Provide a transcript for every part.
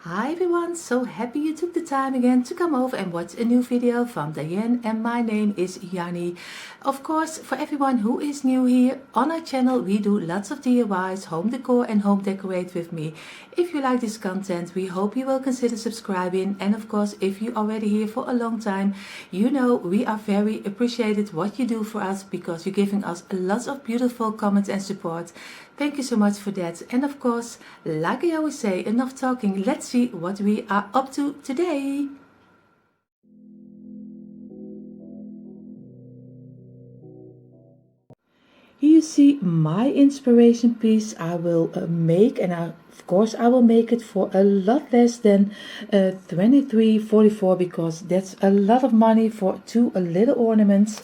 Hi everyone, so happy you took the time again to come over and watch a new video from Dyanne, and my name is Janny. Of course, for everyone who is new here, on our channel we do lots of DIYs, home decor and home decorate with me. If you like this content, we hope you will consider subscribing, and of course if you are already here for a long time, you know we are very appreciated what you do for us because you're giving us lots of beautiful comments and support. Thank you so much for that. And of course, like I always say, enough talking, let's see what we are up to today. Here you see my inspiration piece I will make, and of course I will make it for a lot less than $23.44 because that's a lot of money for two little ornaments.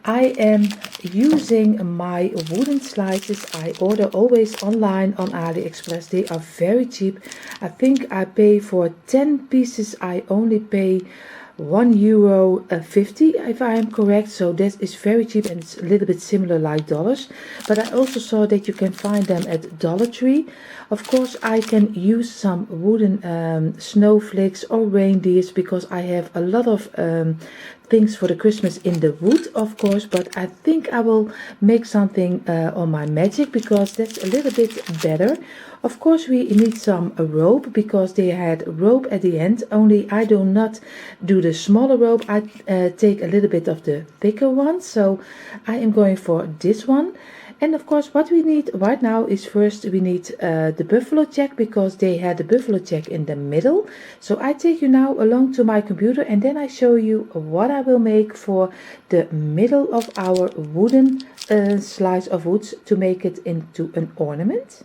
I am using my wooden slices. I order always online on AliExpress. They are very cheap. I think I pay for 10 pieces. I only pay €1.50 if I am correct, so that is very cheap, and it's a little bit similar like dollars. But I also saw that you can find them at Dollar Tree. Of course I can use some wooden snowflakes or reindeers because I have a lot of things for the Christmas in the wood, of course, but I think I will make something on my magic because that's a little bit better. Of course we need some rope because they had rope at the end, only I do not do the smaller rope. I take a little bit of the thicker one, so I am going for this one. And of course what we need right now is first we need the buffalo check because they had the buffalo check in the middle. So I take you now along to my computer and then I show you what I will make for the middle of our wooden slice of wood to make it into an ornament.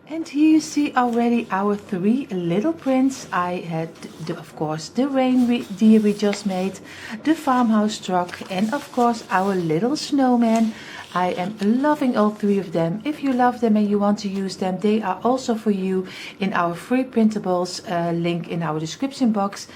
And here you see already our three little prints. I had, of course, the reindeer we just made, the farmhouse truck, and of course our little snowman. I am loving all three of them. If you love them and you want to use them, they are also for you in our free printables link in our description box.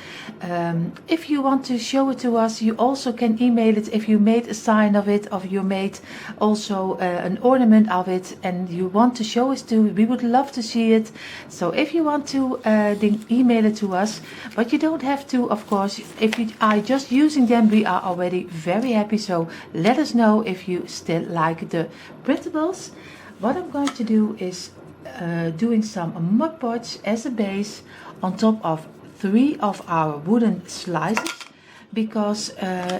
If you want to show it to us, you also can email it if you made a sign of it, or you made also an ornament of it and you want to show us to, we would love to see it. So if you want to then email it to us, but you don't have to, of course. If you are just using them, we are already very happy, so let us know if you still like the printables. What I'm going to do is doing some Mod Podge as a base on top of three of our wooden slices, because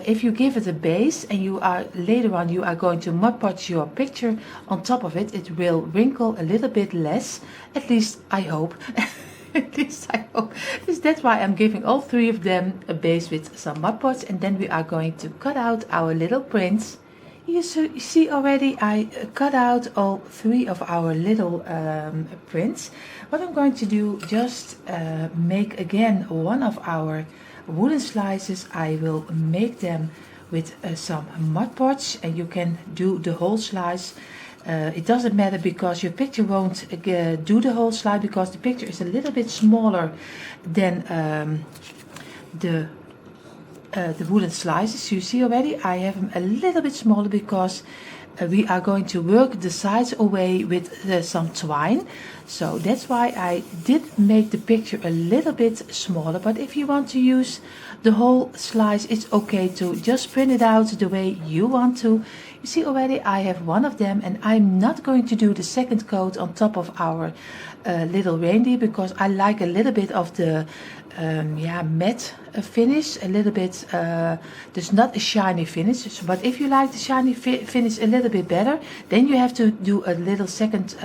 if you give it a base and you are later on you are going to Mod Podge your picture on top of it, it will wrinkle a little bit less, at least I hope. At least I hope. That's why I'm giving all three of them a base with some Mod Podge, and then we are going to cut out our little prints. You see already I cut out all three of our little prints. What I'm going to do, just make again one of our wooden slices, I will make them with some Mod Podge, and you can do the whole slice. It doesn't matter because your picture won't do the whole slice, because the picture is a little bit smaller than the wooden slices. You see already I have them a little bit smaller because we are going to work the sides away with some twine. So that's why I did make the picture a little bit smaller. But if you want to use the whole slice, it's okay to just print it out the way you want to. You see already I have one of them, and I'm not going to do the second coat on top of our little reindeer, because I like a little bit of the matte finish, a little bit, there's not a shiny finish, but if you like the shiny finish a little bit better, then you have to do a little second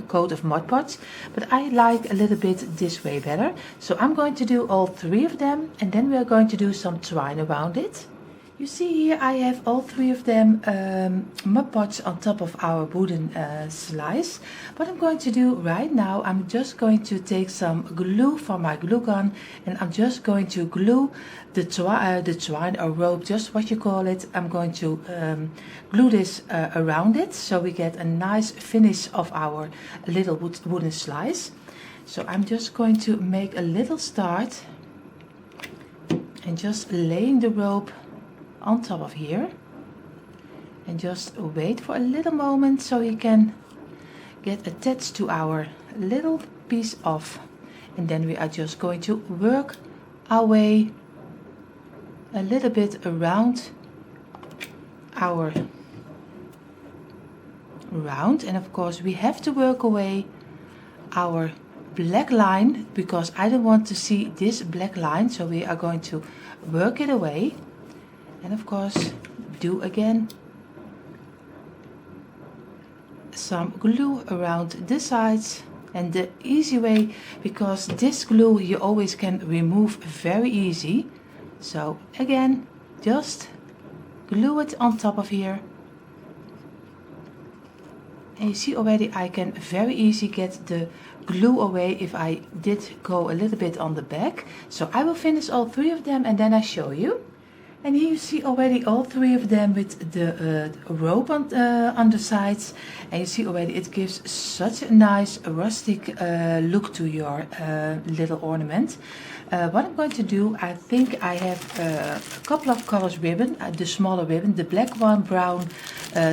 coat of Mod Podge, but I like a little bit this way better. So I'm going to do all 3 of them, and then we are going to do some twine around it. You see here I have all 3 of them Mod Podge on top of our wooden slice. What I'm going to do right now, I'm just going to take some glue from my glue gun, and I'm just going to glue the twine or rope, just what you call it. I'm going to glue this around it, so we get a nice finish of our little wooden slice. So I'm just going to make a little start and just laying the rope on top of here, and just wait for a little moment so he can get attached to our little piece off, and then we are just going to work our way a little bit around our round. And of course we have to work away our black line, because I don't want to see this black line, so we are going to work it away. And of course do again some glue around the sides, and the easy way, because this glue you always can remove very easy. So again, just glue it on top of here, and you see already I can very easy get the glue away if I did go a little bit on the back. So I will finish all 3 of them and then I show you. And here you see already all 3 of them with the rope on the sides, and you see already it gives such a nice rustic look to your little ornament. What I'm going to do, I think I have a couple of colors ribbon, the smaller ribbon, the black one, brown,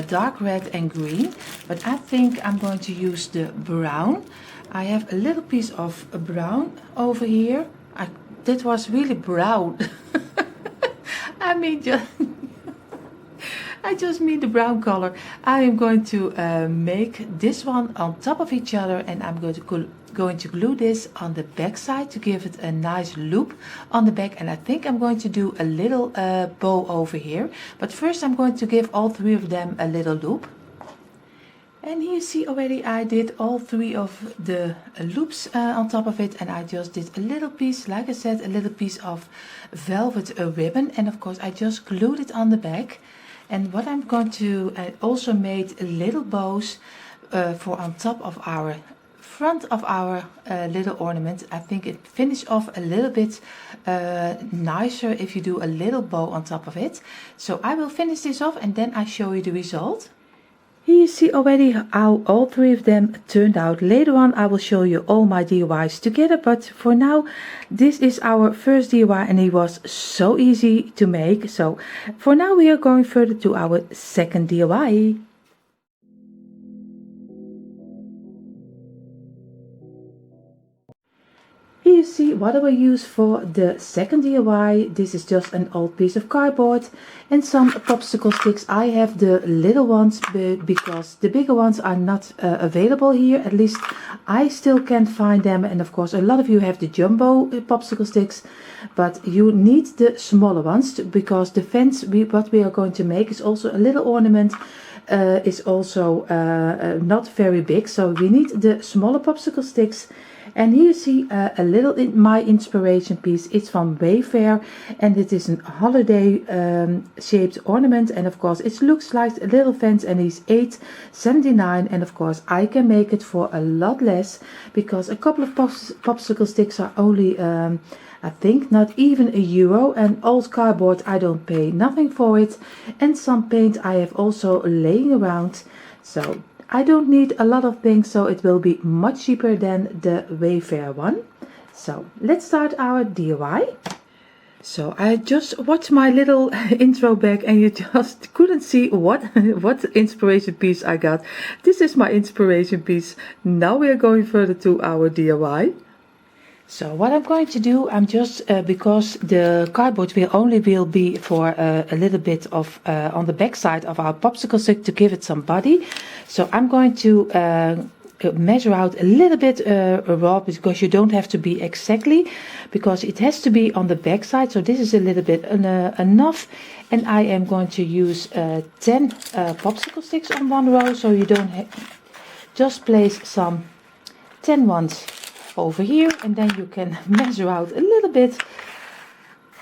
dark red and green, but I think I'm going to use the brown. I have a little piece of brown over here. That was really brown. I mean, I just mean the brown color. I am going to make this one on top of each other, and I'm going to glue this on the back side to give it a nice loop on the back. And I think I'm going to do a little bow over here. But first I'm going to give all 3 of them a little loop. And here you see already I did all 3 of the loops on top of it, and I just did a little piece, like I said, a little piece of velvet ribbon, and of course I just glued it on the back. And what I'm going to, I also made little bows for on top of our front of our little ornament. I think it finishes off a little bit nicer if you do a little bow on top of it. So I will finish this off and then I show you the result. Here you see already how all 3 of them turned out. Later on I will show you all my DIYs together, but for now this is our first DIY and it was so easy to make. So for now we are going further to our second DIY. Here you see what I will use for the second DIY. This is just an old piece of cardboard and some popsicle sticks. I have the little ones because the bigger ones are not available here. At least I still can't find them. And of course a lot of you have the jumbo popsicle sticks. But you need the smaller ones because the fence what we are going to make is also a little ornament. Is also not very big. So we need the smaller popsicle sticks. And here you see a little my inspiration piece. It's from Wayfair, and it is a holiday shaped ornament, and of course it looks like a little fence, and it's $8.79, and of course I can make it for a lot less, because a couple of popsicle sticks are only I think not even €1, and old cardboard I don't pay nothing for it, and some paint I have also laying around, so I don't need a lot of things, so it will be much cheaper than the Wayfair one. So let's start our DIY. So I just watched my little intro back, and you just couldn't see what inspiration piece I got. This is my inspiration piece. Now we are going further to our DIY. So what I'm going to do, I'm just because the cardboard will be for a little bit of on the back side of our popsicle stick to give it some body. So I'm going to measure out a little bit raw, because you don't have to be exactly, because it has to be on the back side. So this is a little bit enough, and I am going to use 10 popsicle sticks on one row, so you don't just place some 10 ones over here, and then you can measure out a little bit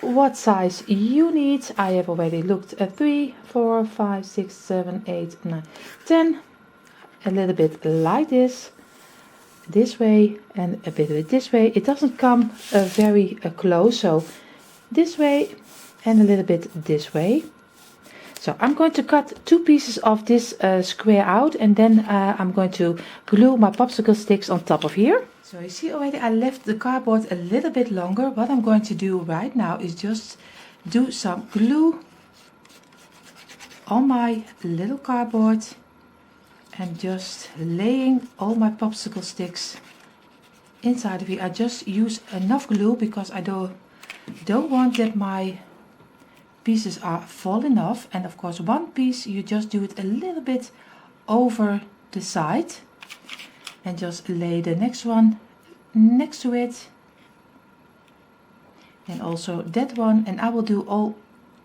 what size you need. I have already looked at 3, 4, 5, 6, 7, 8, 9, 10. A little bit like this way, and a bit this way. It doesn't come very close, so this way and a little bit this way. So I'm going to cut 2 pieces of this square out, and then I'm going to glue my popsicle sticks on top of here. So you see already I left the cardboard a little bit longer. What I'm going to do right now is just do some glue on my little cardboard, and just laying all my popsicle sticks inside of here. I just use enough glue because I don't want that my pieces are falling off. And of course one piece you just do it a little bit over the side, and just lay the next one next to it, and also that one, and I will do all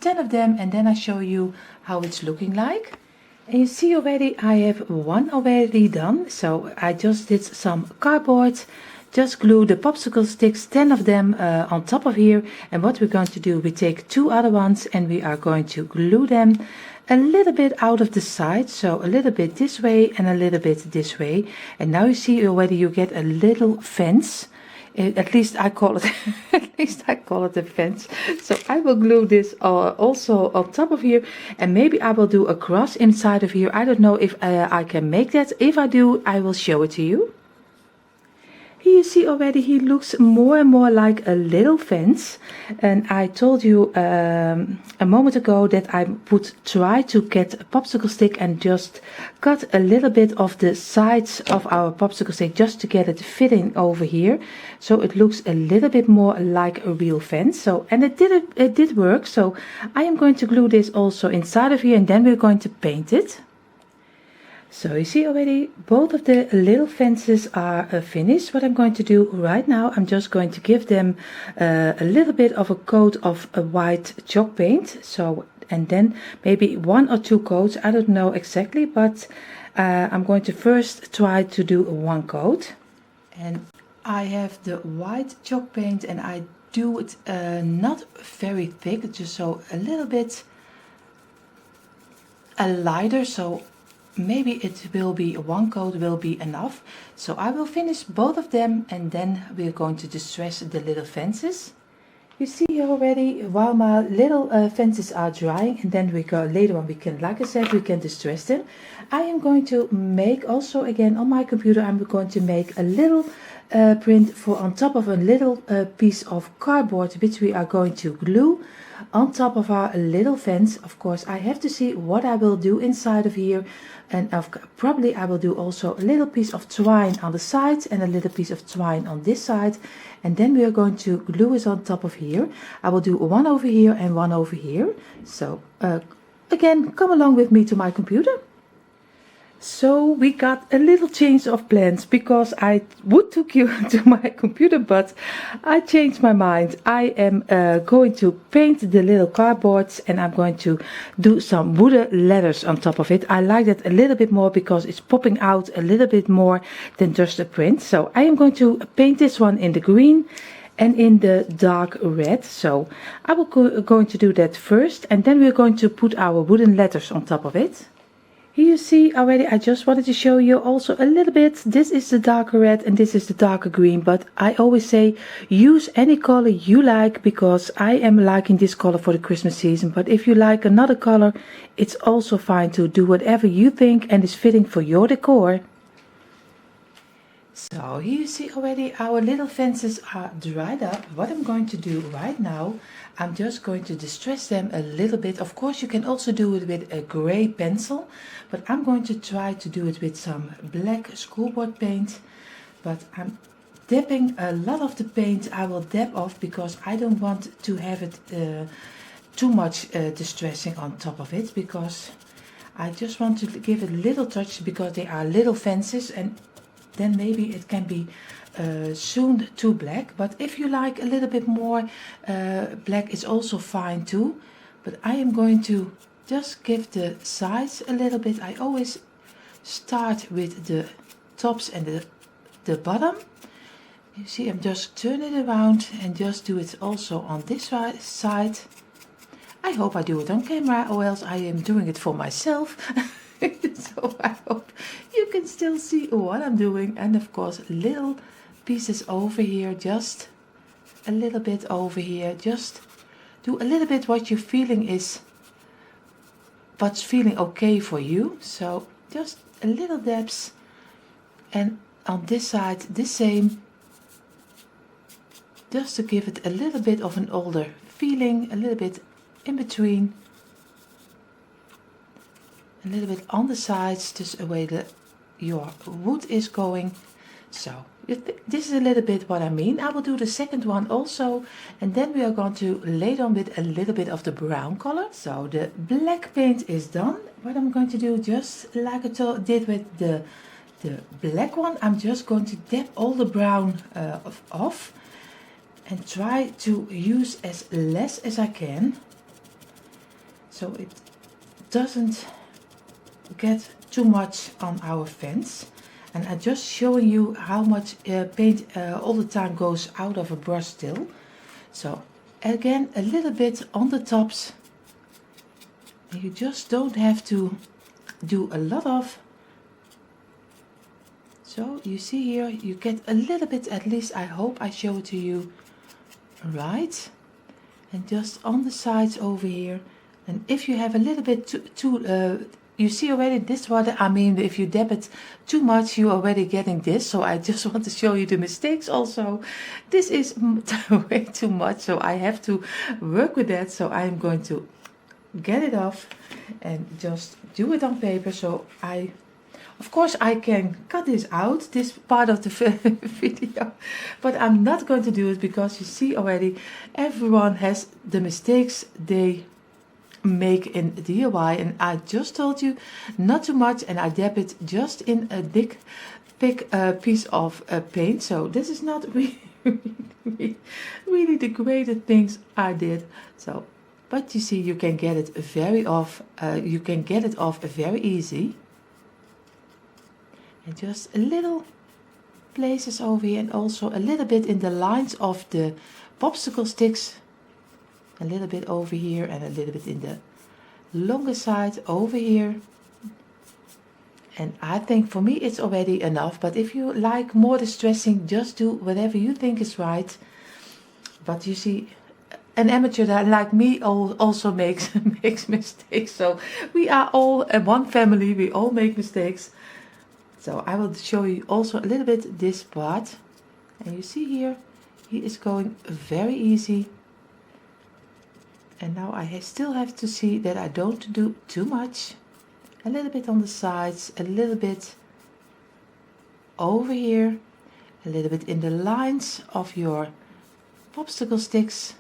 10 of them, and then I show you how it's looking like. And you see already I have one already done. So I just did some cardboard, just glue the popsicle sticks, 10 of them on top of here. And what we're going to do, we take 2 other ones, and we are going to glue them a little bit out of the side, so a little bit this way and a little bit this way. And now you see already you get a little fence. At least I call it a fence. So I will glue this also on top of here, and maybe I will do a cross inside of here. I don't know if I can make that. If I do, I will show it to you. Here you see already he looks more and more like a little fence, and I told you a moment ago that I would try to get a popsicle stick and just cut a little bit of the sides of our popsicle stick just to get it fitting over here, so it looks a little bit more like a real fence. So, and it did work. So I am going to glue this also inside of here, and then we're going to paint it. So you see already both of the little fences are finished. What I'm going to do right now, I'm just going to give them a little bit of a coat of a white chalk paint. So, and then maybe 1 or 2 coats, I don't know exactly, but I'm going to first try to do 1 coat. And I have the white chalk paint, and I do it not very thick, just so a little bit lighter, so maybe it will be 1 coat will be enough. So I will finish both of them, and then we're going to distress the little fences. You see here already while my little fences are drying, and then we go later on, we can, like I said, we can distress them. I am going to make also again on my computer, I'm going to make a little print for on top of a little piece of cardboard, which we are going to glue on top of our little fence. Of course I have to see what I will do inside of here, and probably I will do also a little piece of twine on the sides and a little piece of twine on this side, and then we are going to glue it on top of here. I will do 1 over here and 1 over here. So again, come along with me to my computer. So we got a little change of plans because I would took you to my computer, but I changed my mind. I am going to paint the little cardboards and I'm going to do some wooden letters on top of it. I like that a little bit more because it's popping out a little bit more than just a print. So I am going to paint this one in the green and in the dark red. So I will going to do that first and then we're going to put our wooden letters on top of it. Here you see already, I just wanted to show you also a little bit. This is the darker red and this is the darker green. But I always say use any color you like because I am liking this color for the Christmas season. But if you like another color, it's also fine to do whatever you think and is fitting for your decor. So here you see already our little fences are dried up. What I'm going to do right now, I'm just going to distress them a little bit. Of course you can also do it with a gray pencil, but I'm going to try to do it with some black schoolboard paint. But I'm dabbing a lot of the paint. I will dab off because I don't want to have it too much distressing on top of it, because I just want to give it a little touch because they are little fences and then maybe it can be soon too black. But if you like a little bit more black, it's also fine too. But I am going to just give the sides a little bit. I always start with the tops and the bottom. You see, I'm just turning it around and just do it also on this side. I hope I do it on camera, or else I am doing it for myself. So I hope you can still see what I'm doing. And of course little pieces over here, just a little bit over here. Just do a little bit what you're feeling is, what's feeling okay for you. So just a little dabs, and on this side the same, just to give it a little bit of an older feeling, a little bit in between, a little bit on the sides, just the way that your wood is going. So this is a little bit what I mean. I will do the second one also, and then we are going to lay on with a little bit of the brown color. So the black paint is done. What I'm going to do, just like I did with the black one, I'm just going to dab all the brown off and try to use as less as I can, so it doesn't get too much on our fence. And I'm just showing you how much paint all the time goes out of a brush still. So again, a little bit on the tops, and you just don't have to do a lot of. So you see here, you get a little bit, at least I hope I show it to you right, and just on the sides over here. And if you have a little bit you see already this water, I mean, if you dab it too much, you're already getting this. So I just want to show you the mistakes also. This is way too much, so I have to work with that. So I'm going to get it off and just do it on paper. So of course I can cut this out, this part of the video, but I'm not going to do it because you see already everyone has the mistakes they make in DIY, and I just told you not too much, and I dab it just in a thick piece of paint. So this is not really the greatest things I did. So, but you see, you can get it very off. You can get it off very easy, and just a little places over here, and also a little bit in the lines of the popsicle sticks. A little bit over here and a little bit in the longer side over here. And I think for me it's already enough, but if you like more distressing, just do whatever you think is right. But you see, an amateur that like me also makes mistakes. So we are all one family, we all make mistakes. So I will show you also a little bit this part. And you see here, he is going very easy. And now I still have to see that I don't do too much. A little bit on the sides, a little bit over here, a little bit in the lines of your popsicle sticks,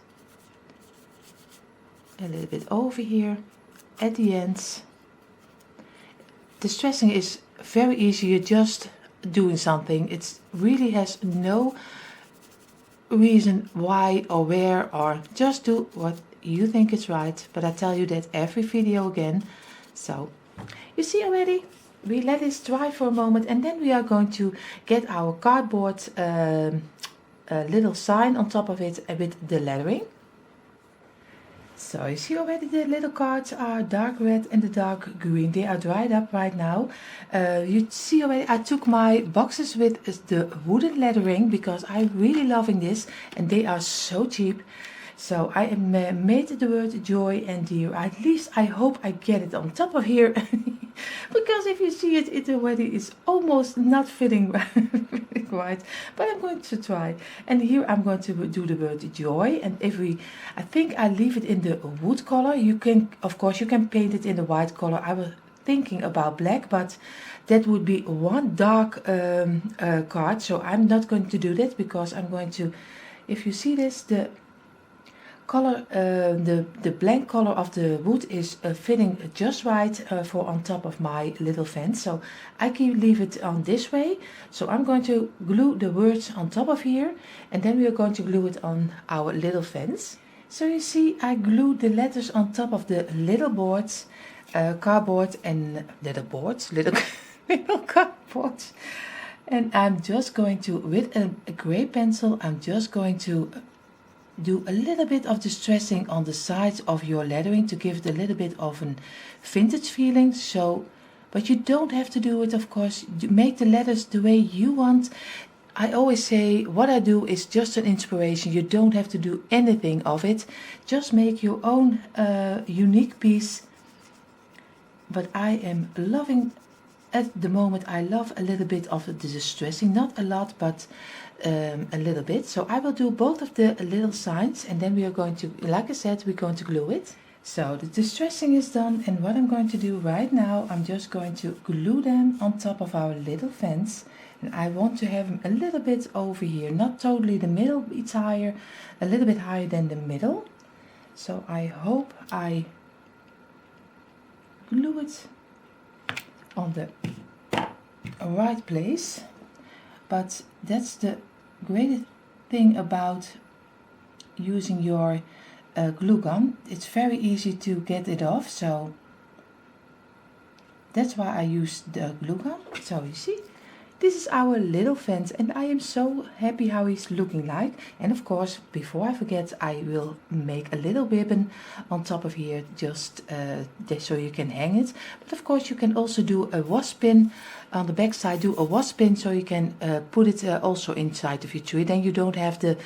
a little bit over here at the ends. Distressing is very easy. You're just doing something. It really has no reason why or where, or just do what you think is right. But I tell you that every video again. So you see already, we let this dry for a moment, and then we are going to get our cardboard little sign on top of it with the lettering. So you see already the little cards are dark red and the dark green. They are dried up right now. You see already I took my boxes with the wooden lettering because I'm really loving this, and they are so cheap. So I made the word joy and dear. At least I hope I get it on top of here. Because if you see it, it already is almost not fitting right. But I'm going to try. And here I'm going to do the word joy. And I think I leave it in the wood color. You can, of course, you can paint it in the white color. I was thinking about black, but that would be one dark card. So I'm not going to do that because I'm going to, if you see this, the color, the blank color of the wood is fitting just right for on top of my little fence. So I can leave it on this way. So I'm going to glue the words on top of here, and then we are going to glue it on our little fence. So you see I glued the letters on top of the little boards, cardboard and little cardboards. And I'm just going to, with a gray pencil, I'm just going to do a little bit of distressing on the sides of your lettering to give it a little bit of a vintage feeling. So, but you don't have to do it, of course. You make the letters the way you want. I always say what I do is just an inspiration. You don't have to do anything of it. Just make your own unique piece. But I am loving, at the moment, I love a little bit of the distressing. Not a lot, but a little bit. So I will do both of the little signs, and then we are going to, like I said, we're going to glue it. So the distressing is done, and what I'm going to do right now, I'm just going to glue them on top of our little fence. And I want to have them a little bit over here, not totally the middle, it's higher, a little bit higher than the middle. So I hope I glue it on the right place. But that's the great thing about using your glue gun. It's very easy to get it off, so that's why I use the glue gun. So you see, this is our little fence, and I am so happy how he's looking like. And of course, before I forget, I will make a little ribbon on top of here, just so you can hang it. But of course, you can also do a wasp pin on the back side. Do a wasp pin so you can put it also inside of your tree. Then you don't have the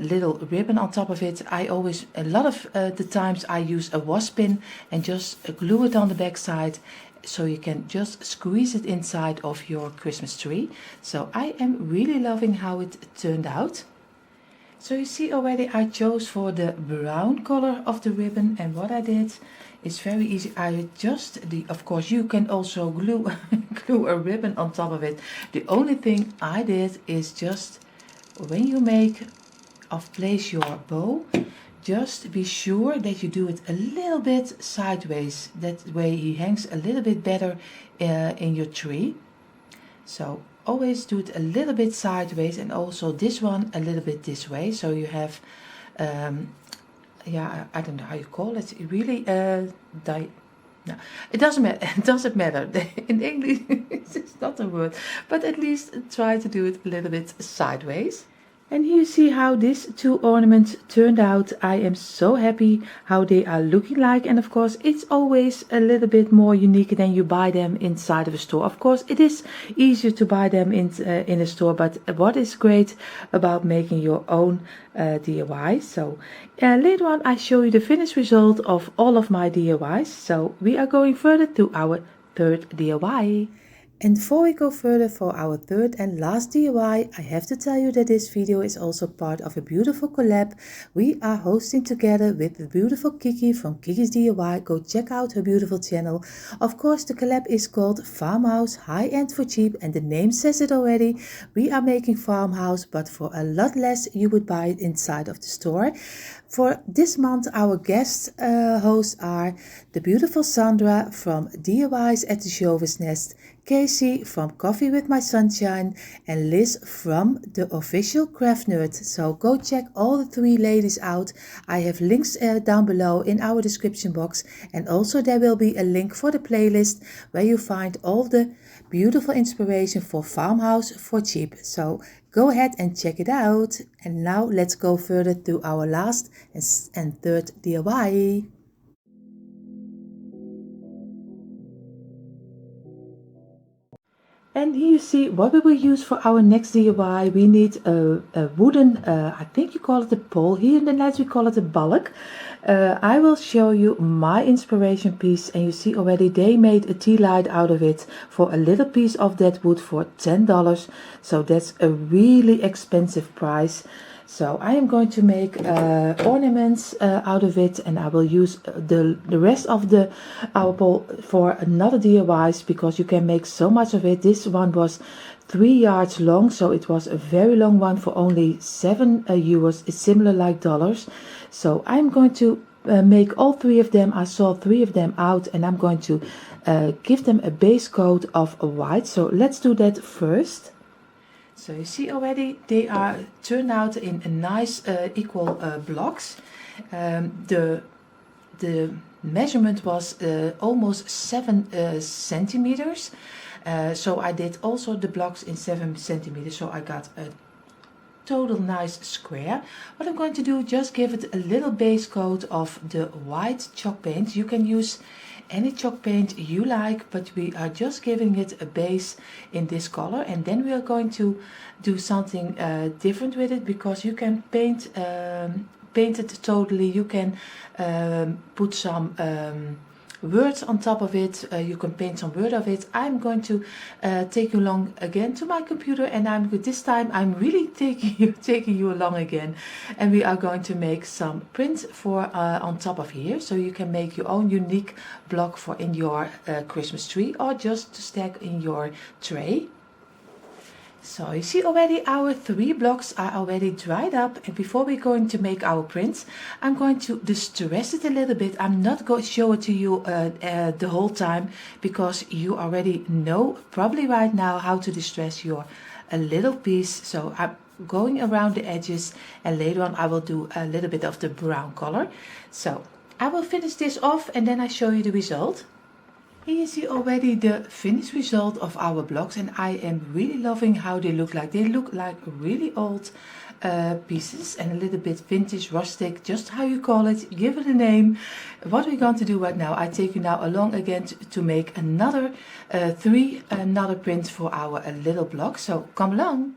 little ribbon on top of it. I always, a lot of the times, I use a wasp pin and just glue it on the back side, so you can just squeeze it inside of your Christmas tree. So I am really loving how it turned out. So you see already I chose for the brown color of the ribbon, and what I did is very easy. I just, of course you can also glue glue a ribbon on top of it. The only thing I did is just, when you place your bow, just be sure that you do it a little bit sideways. That way he hangs a little bit better in your tree. So always do it a little bit sideways, and also this one a little bit this way. So you have, yeah, I don't know how you call it. Really, no, it doesn't matter. It doesn't matter. In English, it's not a word, but at least try to do it a little bit sideways. And here you see how these two ornaments turned out. I am so happy how they are looking like. And of course, it's always a little bit more unique than you buy them inside of a store. Of course, it is easier to buy them in a store. But what is great about making your own DIY. So later on, I show you the finished result of all of my DIYs. So we are going further to our third DIY. And before we go further for our third and last DIY, I have to tell you that this video is also part of a beautiful collab we are hosting together with the beautiful Kiki from Kiki's DIY. Go check out her beautiful channel. Of course, the collab is called Farmhouse High End for Cheap, and the name says it already. We are making farmhouse, but for a lot less you would buy it inside of the store. For this month, our guest hosts are the beautiful Sandra from DIYs at the Shover's Nest, Casey from Coffee with My Sunshine, and Liz from the official Craft Nerd. So go check all the 3 ladies out. I have links down below in our description box, and also there will be a link for the playlist where you find all the beautiful inspiration for farmhouse for cheap. So go ahead and check it out. And now let's go further to our last and third DIY. And here you see what we will use for our next DIY. We need a wooden, I think you call it a pole. Here in the Netherlands we call it a balk. I will show you my inspiration piece, and you see already they made a tea light out of it for a little piece of that wood for $10. So that's a really expensive price. So I am going to make ornaments out of it, and I will use the rest of our pole for another DIYs, because you can make so much of it. This one was 3 yards long, so it was a very long one for only 7 euros. It's similar like dollars. So I'm going to make all 3 of them. I saw 3 of them out, and I'm going to give them a base coat of white. So let's do that first. So you see already they are turned out in a nice equal blocks. The measurement was almost 7 centimeters. So I did also the blocks in 7 centimeters. So I got a total nice square. What I'm going to do, just give it a little base coat of the white chalk paint. You can use any chalk paint you like, but we are just giving it a base in this color, and then we are going to do something different with it, because you can paint it totally. You can put some words on top of it. You can paint some word of it. I'm going to take you along again to my computer, and this time I'm really taking you along again, and we are going to make some prints for on top of here, so you can make your own unique block for in your Christmas tree, or just to stack in your tray. So you see already our 3 blocks are already dried up, and before we're going to make our prints, I'm going to distress it a little bit. I'm not going to show it to you the whole time, because you already know probably right now how to distress your a little piece. So I'm going around the edges, and later on I will do a little bit of the brown color. So I will finish this off, and then I show you the result. Here you see already the finished result of our blocks, and I am really loving how they look like. They look like really old pieces, and a little bit vintage, rustic, just how you call it, give it a name. What we're going to do right now, I take you now along again to make another 3 prints for our little block. So come along.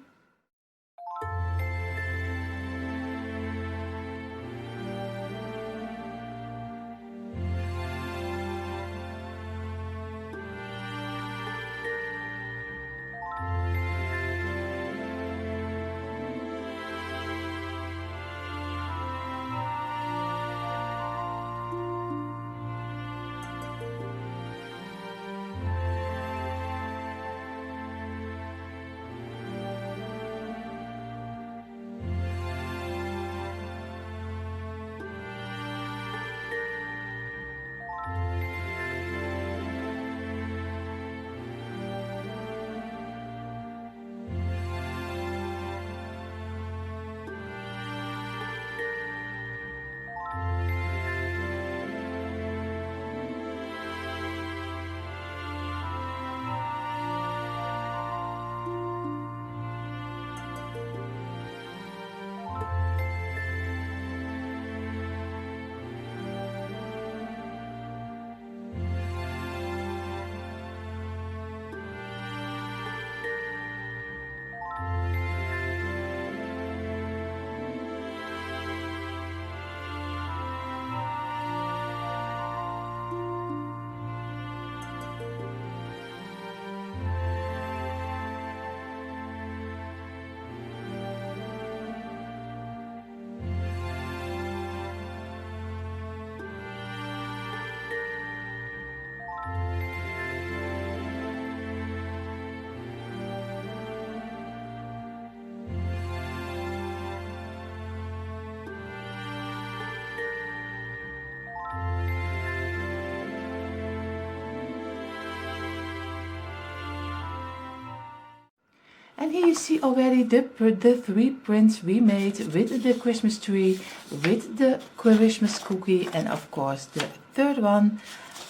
And here you see already the 3 prints we made with the Christmas tree, with the Christmas cookie, and of course the third one.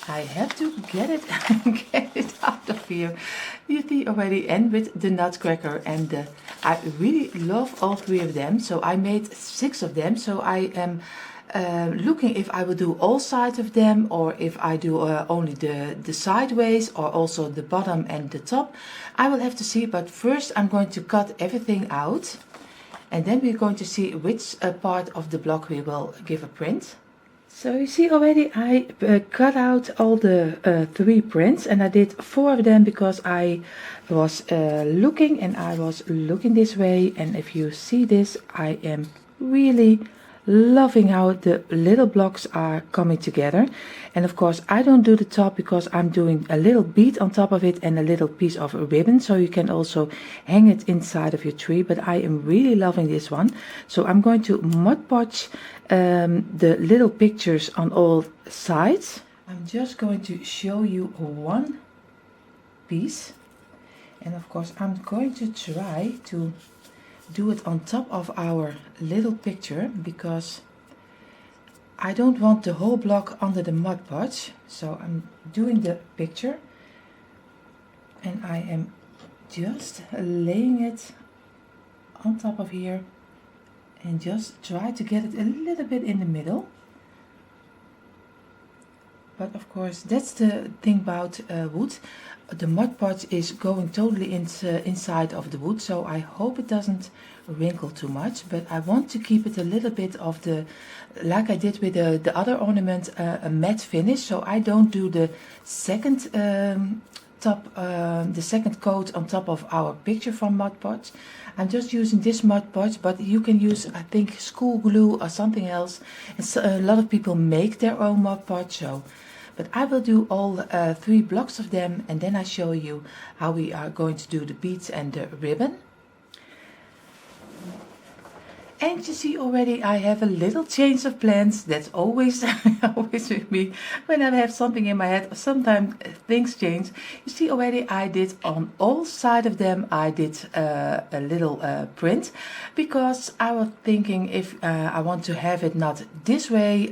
I have to get it get it out of here. You see already, and with the nutcracker, and I really love all 3 of them. So I made 6 of them. So I am looking if I will do all sides of them, or if I do only the sideways, or also the bottom and the top. I will have to see, but first I'm going to cut everything out, and then we're going to see which part of the block we will give a print. So you see already I cut out all the 3 prints, and I did 4 of them because I was looking, and I was looking this way, and if you see this, I am really loving how the little blocks are coming together. And of course I don't do the top because I'm doing a little bead on top of it and a little piece of ribbon, so you can also hang it inside of your tree, but I am really loving this one. So I'm going to Mod Podge the little pictures on all sides. I'm just going to show you one piece, and of course I'm going to try to do it on top of our little picture because I don't want the whole block under the Mod Podge. So I'm doing the picture, and I am just laying it on top of here, and just try to get it a little bit in the middle. But of course that's the thing about wood. The Mod Podge is going totally inside of the wood, so I hope it doesn't wrinkle too much. But I want to keep it a little bit of the, like I did with the other ornament, a matte finish. So I don't do the second the second coat on top of our picture from Mod Podge. I'm just using this Mod Podge, but you can use, I think, school glue or something else. And so, a lot of people make their own Mod Podge, so. But I will do all 3 blocks of them, and then I show you how we are going to do the beads and the ribbon. And you see already I have a little change of plans. That's always always with me when I have something in my head. Sometimes things change. You see already I did on all sides of them, I did a little print, because I was thinking if I want to have it not this way,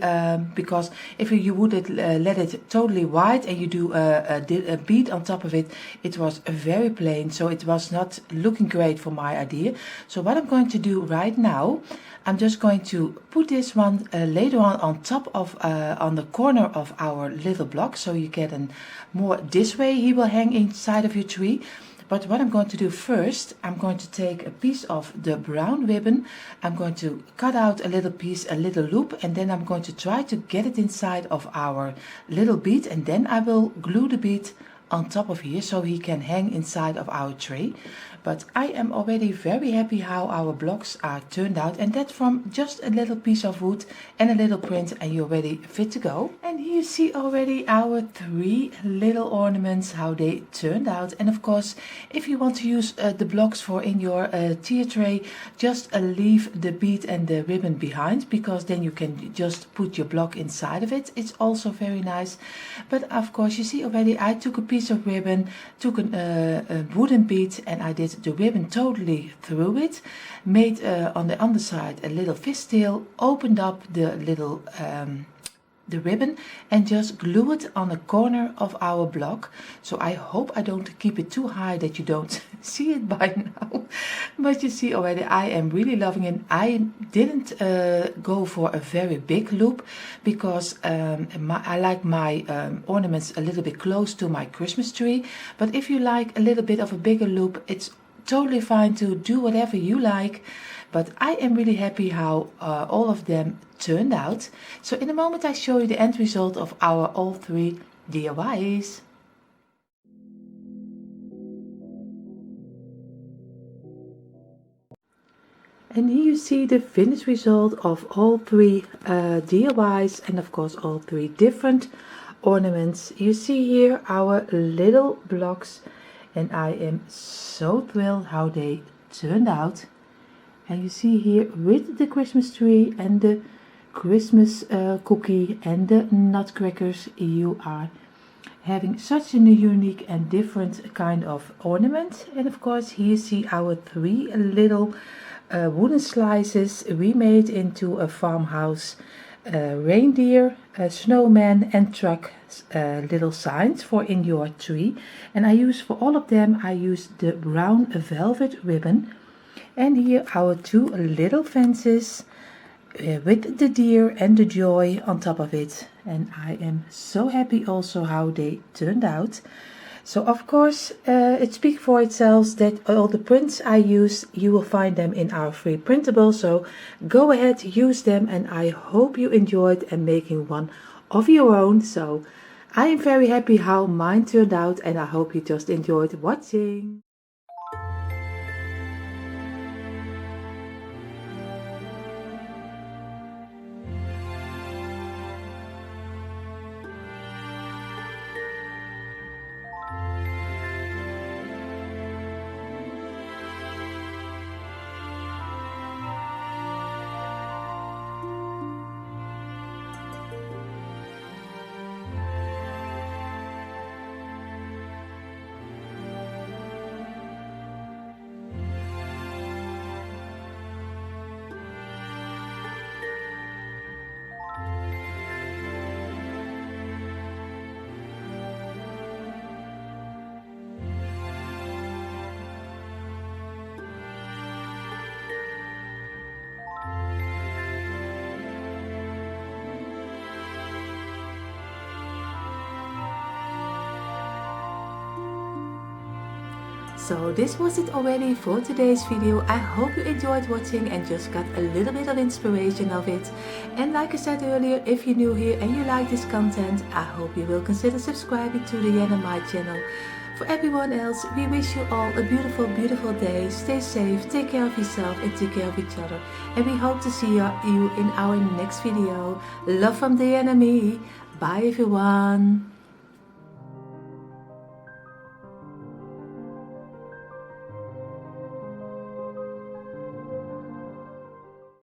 because if you would let it totally white and you do a bead on top of it, it was very plain, so it was not looking great for my idea. So what I'm going to do right now, I'm just going to put this one later on top of on the corner of our little block, so you get a more this way he will hang inside of your tree. But what I'm going to do first, I'm going to take a piece of the brown ribbon, I'm going to cut out a little piece, a little loop, and then I'm going to try to get it inside of our little bead, and then I will glue the bead on top of here so he can hang inside of our tree. But I am already very happy how our blocks are turned out, and that from just a little piece of wood and a little print, and you're ready fit to go. And here you see already our 3 little ornaments, how they turned out. And of course, if you want to use the blocks for in your tier tray, just leave the bead and the ribbon behind, because then you can just put your block inside of it. It's also very nice. But of course you see already I took a piece of ribbon, took a wooden bead, and I did the ribbon totally through it, made on the underside a little fishtail, opened up the little the ribbon, and just glue it on the corner of our block. So I hope I don't keep it too high that you don't see it by now. But you see already I am really loving it. I didn't go for a very big loop, because I like my ornaments a little bit close to my Christmas tree. But if you like a little bit of a bigger loop, it's totally fine to do whatever you like. But I am really happy how all of them turned out. So in a moment I show you the end result of our all 3 DIYs. And here you see the finished result of all 3 DIYs, and of course all 3 different ornaments. You see here our little blocks, and I am so thrilled how they turned out. And you see here with the Christmas tree and the Christmas cookie and the nutcrackers, you are having such a unique and different kind of ornament. And of course here you see our 3 little wooden slices we made into a farmhouse reindeer, a snowman and truck little signs for in your tree. And I use for all of them, I use the brown velvet ribbon. And here our 2 little fences with the deer and the joy on top of it. And I am so happy also how they turned out. So of course it speaks for itself that all the prints I use, you will find them in our free printable. So go ahead, use them, and I hope you enjoyed and making one of your own. So I am very happy how mine turned out, and I hope you just enjoyed watching. So this was it already for today's video. I hope you enjoyed watching and just got a little bit of inspiration of it. And like I said earlier, if you're new here and you like this content, I hope you will consider subscribing to the Janny and Dyanne channel. For everyone else, we wish you all a beautiful, beautiful day. Stay safe, take care of yourself and take care of each other. And we hope to see you in our next video. Love from Dyanne and me. Bye everyone.